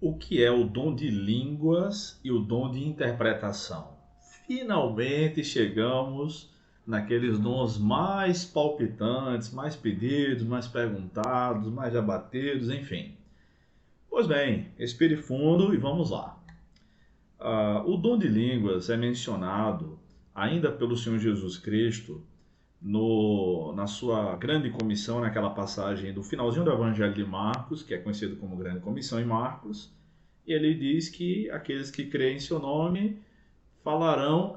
O que é o dom de línguas e o dom de interpretação? Finalmente chegamos naqueles dons mais palpitantes, mais pedidos, mais perguntados, mais abatidos, enfim. Pois bem, respire fundo e vamos lá. O dom de línguas é mencionado ainda pelo Senhor Jesus Cristo na sua grande comissão, naquela passagem do finalzinho do Evangelho de Marcos, que é conhecido como Grande Comissão em Marcos. E ele diz que aqueles que creem em seu nome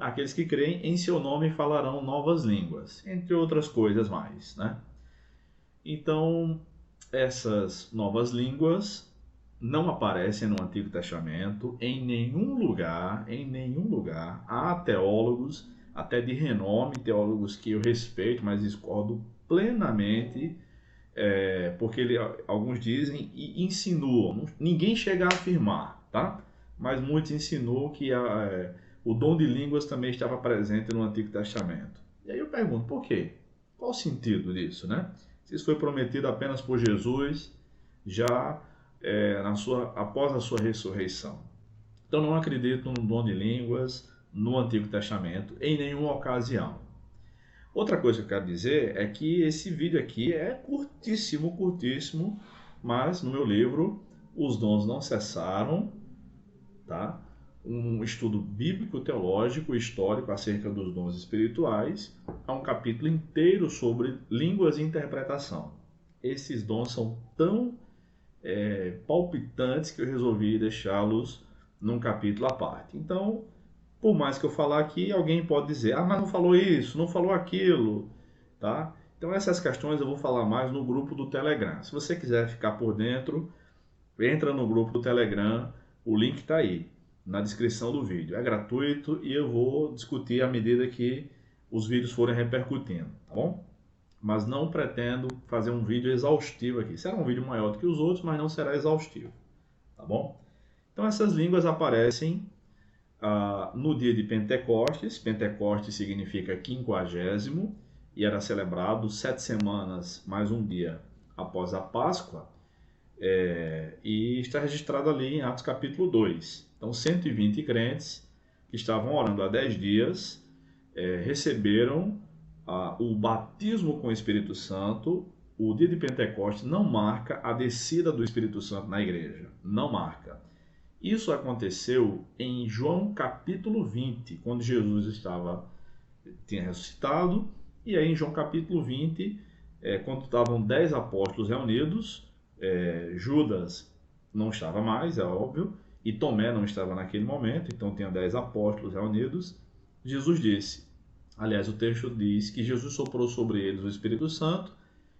aqueles que creem em seu nome falarão novas línguas, entre outras coisas mais, né? Então, essas novas línguas não aparecem no Antigo Testamento em nenhum lugar. Há teólogos, até de renome, teólogos que eu respeito, mas discordo plenamente, porque alguns dizem e insinuam, ninguém chega a afirmar, tá? Mas muitos insinuam que o dom de línguas também estava presente no Antigo Testamento. E aí eu pergunto, por quê? Qual o sentido disso, né? Se isso foi prometido apenas por Jesus, já após a sua ressurreição. Então não acredito no dom de línguas no Antigo Testamento em nenhuma ocasião. Outra coisa que eu quero dizer é que esse vídeo aqui é curtíssimo, mas no meu livro Os Dons Não Cessaram, tá? Um estudo bíblico, teológico e histórico acerca dos dons espirituais. Há um capítulo inteiro sobre línguas e interpretação. Esses dons são tão palpitantes que eu resolvi deixá-los num capítulo à parte. Então, por mais que eu falar aqui, alguém pode dizer, mas não falou isso, não falou aquilo, tá? Então essas questões eu vou falar mais no grupo do Telegram. Se você quiser ficar por dentro, entra no grupo do Telegram, o link está aí, na descrição do vídeo. É gratuito e eu vou discutir à medida que os vídeos forem repercutindo, tá bom? Mas não pretendo fazer um vídeo exaustivo aqui. Será um vídeo maior do que os outros, mas não será exaustivo, tá bom? Então essas línguas aparecem no dia de Pentecostes. Pentecostes significa 50º e era celebrado 7 semanas mais um dia após a Páscoa, e está registrado ali em Atos capítulo 2. Então 120 crentes que estavam orando há 10 dias receberam o batismo com o Espírito Santo. O dia de Pentecostes não marca a descida do Espírito Santo na igreja, não marca. Isso aconteceu em João capítulo 20, quando Jesus tinha ressuscitado, e aí em João capítulo 20, quando estavam 10 apóstolos reunidos, Judas não estava mais, é óbvio, e Tomé não estava naquele momento, então tinha 10 apóstolos reunidos. Jesus disse, aliás, o texto diz que Jesus soprou sobre eles o Espírito Santo,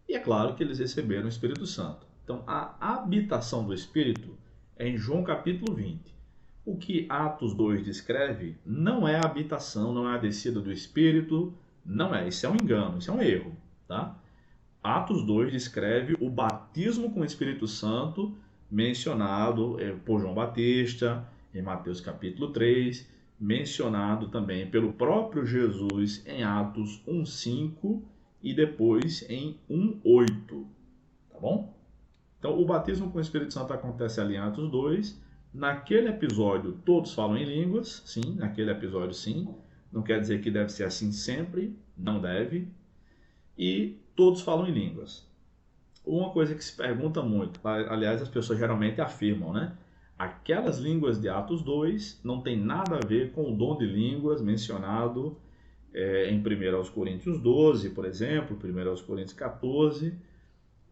e é claro que eles receberam o Espírito Santo. Então, a habitação do Espírito é em João capítulo 20. O que Atos 2 descreve não é a habitação, não é a descida do Espírito, não é. Isso é um engano, isso é um erro, tá? Atos 2 descreve o batismo com o Espírito Santo mencionado por João Batista em Mateus capítulo 3, mencionado também pelo próprio Jesus em Atos 1:5 e depois em 1:8, tá bom? Então, o batismo com o Espírito Santo acontece ali em Atos 2. Naquele episódio, todos falam em línguas. Sim, naquele episódio, sim. Não quer dizer que deve ser assim sempre. Não deve. E todos falam em línguas. Uma coisa que se pergunta muito, aliás, as pessoas geralmente afirmam, né? Aquelas línguas de Atos 2 não tem nada a ver com o dom de línguas mencionado em 1 Coríntios 12, por exemplo, 1 Coríntios 14...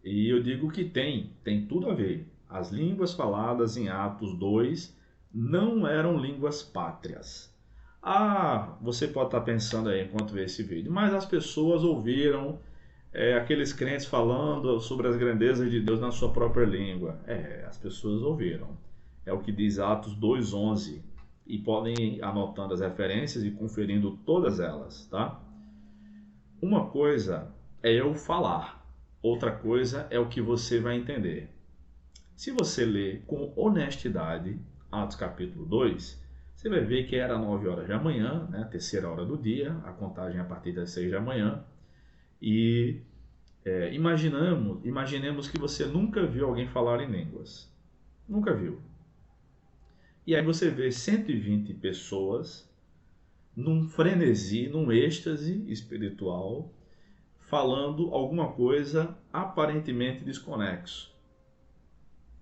E eu digo que tem tudo a ver. As línguas faladas em Atos 2 não eram línguas pátrias. Você pode estar pensando aí enquanto vê esse vídeo, mas as pessoas ouviram aqueles crentes falando sobre as grandezas de Deus na sua própria língua. As pessoas ouviram. É o que diz Atos 2:11. E podem ir anotando as referências e conferindo todas elas, tá? Uma coisa é eu falar. Outra coisa é o que você vai entender. Se você ler com honestidade Atos capítulo 2, você vai ver que era 9 horas da manhã, né, a terceira hora do dia, a contagem a partir das 6 da manhã. E imaginemos que você nunca viu alguém falar em línguas. Nunca viu. E aí você vê 120 pessoas num frenesi, num êxtase espiritual, falando alguma coisa aparentemente desconexo.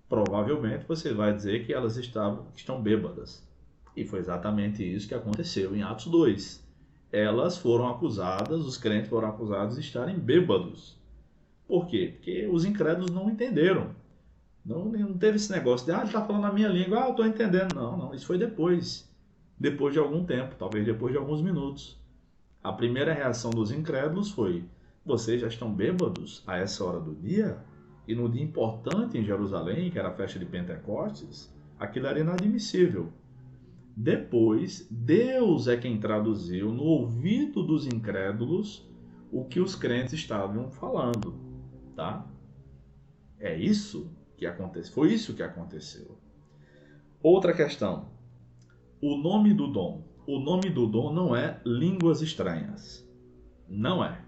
Provavelmente você vai dizer que elas estão bêbadas. E foi exatamente isso que aconteceu em Atos 2. Elas foram acusadas, os crentes foram acusados de estarem bêbados. Por quê? Porque os incrédulos não entenderam. Não teve esse negócio de, ele está falando a minha língua, eu estou entendendo. Não, isso foi depois. Depois de algum tempo, talvez depois de alguns minutos. A primeira reação dos incrédulos foi, vocês já estão bêbados a essa hora do dia? E no dia importante em Jerusalém, que era a festa de Pentecostes, aquilo era inadmissível. Depois, Deus é quem traduziu no ouvido dos incrédulos o que os crentes estavam falando, tá? É isso que aconteceu. Foi isso que aconteceu. Outra questão. O nome do dom. O nome do dom não é línguas estranhas. Não é,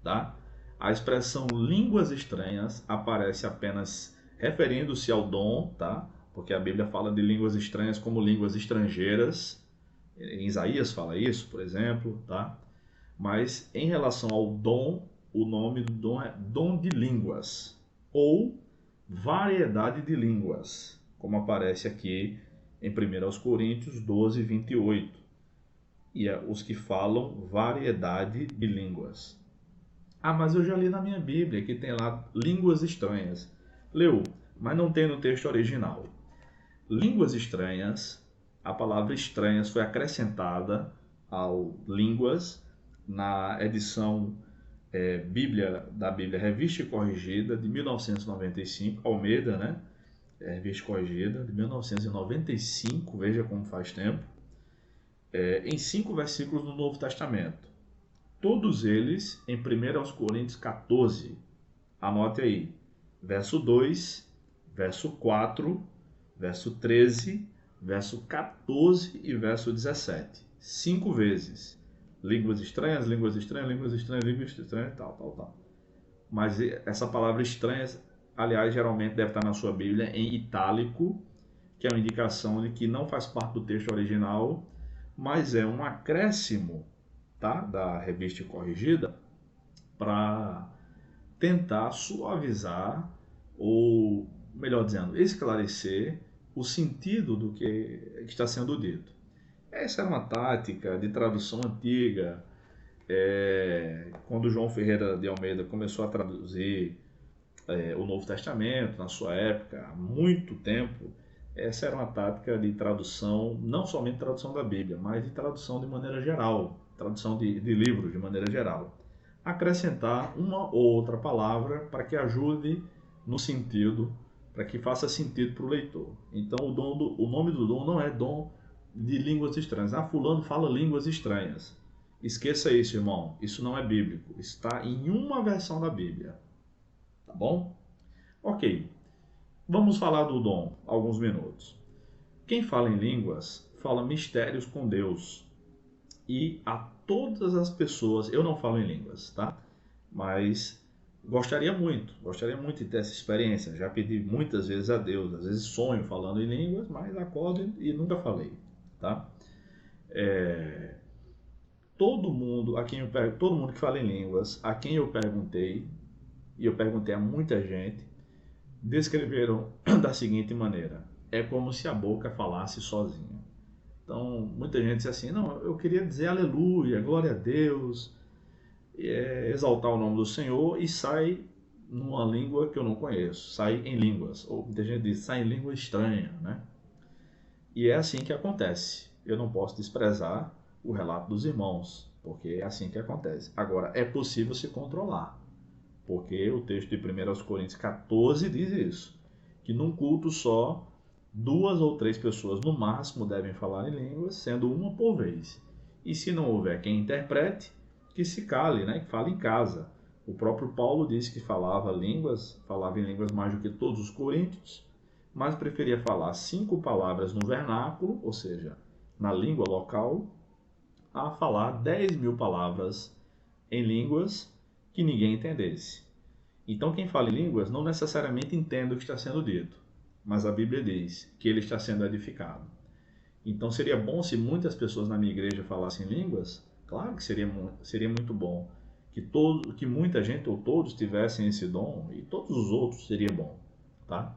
tá? A expressão línguas estranhas aparece apenas referindo-se ao dom, tá? Porque a Bíblia fala de línguas estranhas como línguas estrangeiras. Em Isaías fala isso, por exemplo, tá? Mas em relação ao dom, o nome do dom é dom de línguas ou variedade de línguas, como aparece aqui em 1 Coríntios 12, 28. E é os que falam variedade de línguas. Mas eu já li na minha Bíblia que tem lá línguas estranhas. Leu, mas não tem no texto original. Línguas estranhas, a palavra estranhas foi acrescentada ao línguas na edição da Bíblia Revista e Corrigida de 1995, Almeida, né? Revista Corrigida de 1995, veja como faz tempo, em 5 versículos do Novo Testamento. Todos eles em 1 Coríntios 14. Anote aí, verso 2, verso 4, verso 13, verso 14 e verso 17. 5 vezes. Línguas estranhas, línguas estranhas, línguas estranhas, línguas estranhas, tal. Mas essa palavra estranhas, aliás, geralmente deve estar na sua Bíblia em itálico, que é uma indicação de que não faz parte do texto original, mas é um acréscimo, tá, da Revista Corrigida para tentar suavizar ou, melhor dizendo, esclarecer o sentido do que está sendo dito. Essa era uma tática de tradução antiga. Quando João Ferreira de Almeida começou a traduzir o Novo Testamento, na sua época, há muito tempo, essa era uma tática de tradução, não somente tradução da Bíblia, mas de tradução de maneira geral, tradução de livros de maneira geral. Acrescentar uma ou outra palavra para que ajude no sentido, para que faça sentido para o leitor. Então o nome do dom não é dom de línguas estranhas. Fulano fala línguas estranhas. Esqueça isso, irmão. Isso não é bíblico. Está em uma versão da Bíblia. Tá bom? Ok. Vamos falar do dom alguns minutos. Quem fala em línguas fala mistérios com Deus. E a todas as pessoas, eu não falo em línguas, tá? Mas gostaria muito de ter essa experiência. Já pedi muitas vezes a Deus, às vezes sonho falando em línguas, mas acordo e nunca falei, tá? Todo mundo que fala em línguas, a quem eu perguntei, e eu perguntei a muita gente, descreveram da seguinte maneira: é como se a boca falasse sozinha. Então, muita gente diz assim, não, eu queria dizer aleluia, glória a Deus, exaltar o nome do Senhor, e sai numa língua que eu não conheço, sai em línguas, ou muita gente diz, sai em língua estranha, né? E é assim que acontece. Eu não posso desprezar o relato dos irmãos, porque é assim que acontece. Agora, é possível se controlar, porque o texto de 1 Coríntios 14 diz isso, que num culto só, 2 ou 3 pessoas no máximo devem falar em línguas, sendo uma por vez. E se não houver quem interprete, que se cale, né? Que fale em casa. O próprio Paulo disse que falava em línguas mais do que todos os coríntios, mas preferia falar 5 palavras no vernáculo, ou seja, na língua local, a falar 10.000 palavras em línguas que ninguém entendesse. Então quem fala em línguas não necessariamente entende o que está sendo dito, mas a Bíblia diz que ele está sendo edificado. Então seria bom se muitas pessoas na minha igreja falassem línguas? Claro que seria muito bom. Que muita gente ou todos tivessem esse dom e todos os outros seria bom, tá?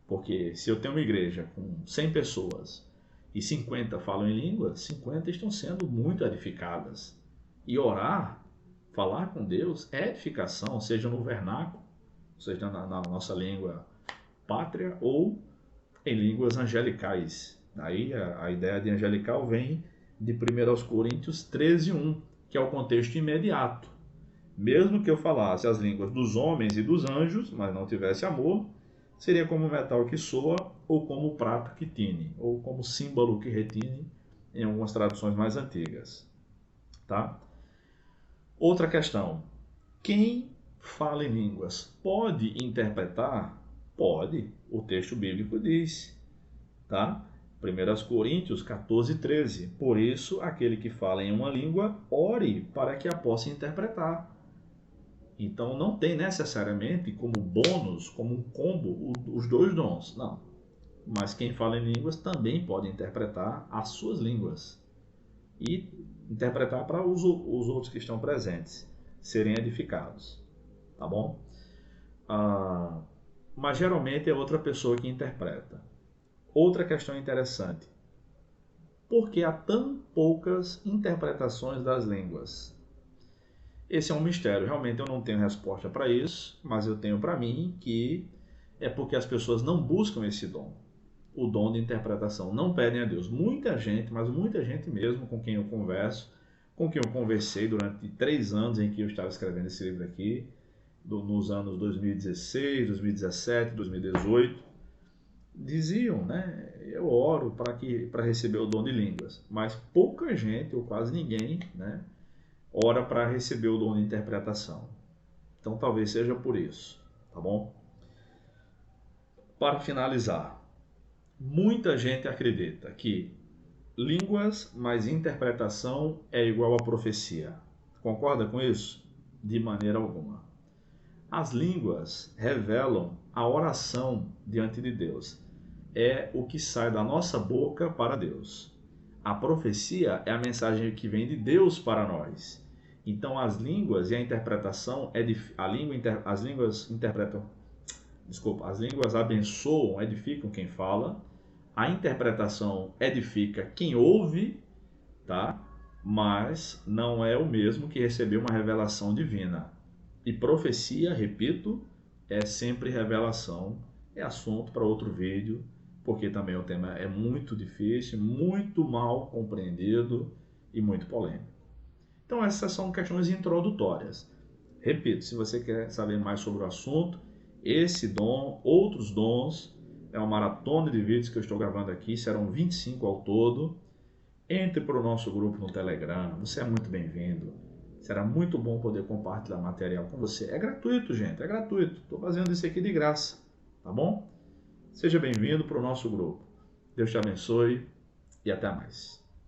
Porque se eu tenho uma igreja com 100 pessoas e 50 falam em línguas, 50 estão sendo muito edificadas. E orar, falar com Deus é edificação, seja no vernáculo, seja na nossa língua pátria ou em línguas angelicais. Aí a ideia de angelical vem de 1 Coríntios 13:1, que é o contexto imediato. Mesmo que eu falasse as línguas dos homens e dos anjos, mas não tivesse amor, seria como metal que soa, ou como prato que tine, ou como símbolo que retine, em algumas traduções mais antigas. Tá? Outra questão. Quem fala em línguas pode interpretar? Pode. O texto bíblico diz. Tá? 1 Coríntios 14:13. Por isso, aquele que fala em uma língua, ore para que a possa interpretar. Então, não tem necessariamente como bônus, como um combo, os dois dons. Não. Mas quem fala em línguas também pode interpretar as suas línguas e interpretar para os outros que estão presentes serem edificados. Tá bom? Mas geralmente é outra pessoa que interpreta. Outra questão interessante. Por que há tão poucas interpretações das línguas? Esse é um mistério. Realmente eu não tenho resposta para isso, mas eu tenho para mim que é porque as pessoas não buscam esse dom. O dom de interpretação. Não pedem a Deus. Muita gente, mas muita gente mesmo com quem eu converso, com quem eu conversei durante 3 anos em que eu estava escrevendo esse livro aqui, nos anos 2016, 2017, 2018, diziam, né? Eu oro para receber o dom de línguas, mas pouca gente, ou quase ninguém, né, ora para receber o dom de interpretação. Então talvez seja por isso, tá bom? Para finalizar, muita gente acredita que línguas mais interpretação é igual a profecia. Concorda com isso? De maneira alguma. As línguas revelam a oração diante de Deus. É o que sai da nossa boca para Deus. A profecia é a mensagem que vem de Deus para nós. Então as línguas e a interpretação as línguas interpretam, as línguas abençoam, edificam quem fala. A interpretação edifica quem ouve, tá? Mas não é o mesmo que receber uma revelação divina. E profecia, repito, é sempre revelação. É assunto para outro vídeo, porque também o tema é muito difícil, muito mal compreendido e muito polêmico. Então essas são questões introdutórias. Repito, se você quer saber mais sobre o assunto, esse dom, outros dons, é uma maratona de vídeos que eu estou gravando aqui, serão 25 ao todo. Entre para o nosso grupo no Telegram, você é muito bem-vindo. Será muito bom poder compartilhar material com você. É gratuito, gente, é gratuito. Estou fazendo isso aqui de graça, tá bom? Seja bem-vindo para o nosso grupo. Deus te abençoe e até mais.